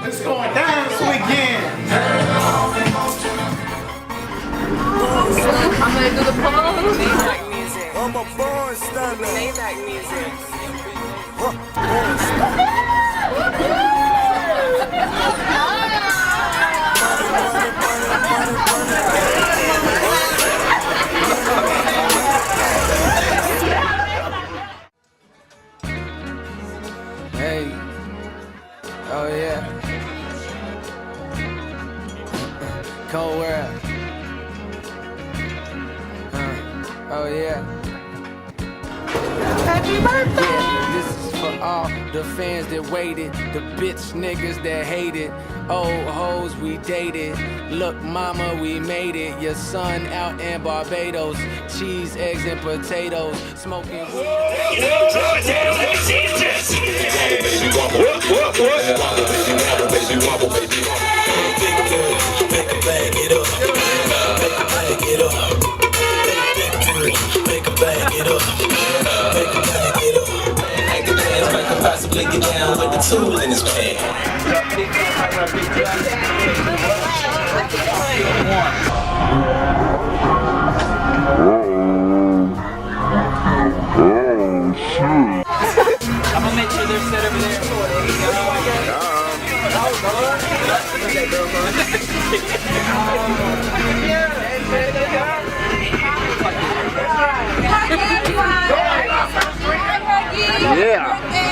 It's going down this weekend. I'm gonna do the pose. Maybach music. I'm a born stunner. Maybach music. Hey, oh yeah, cold world, oh yeah. Happy birthday! Yeah, this is for all the fans that waited, the bitch niggas that hated, old hoes we dated. Look, mama, we made it. Your son out in Barbados, cheese, eggs, and potatoes, smoking weed. Possibly get down with the tool in his pants. I'm gonna make sure they're set over there. Yeah.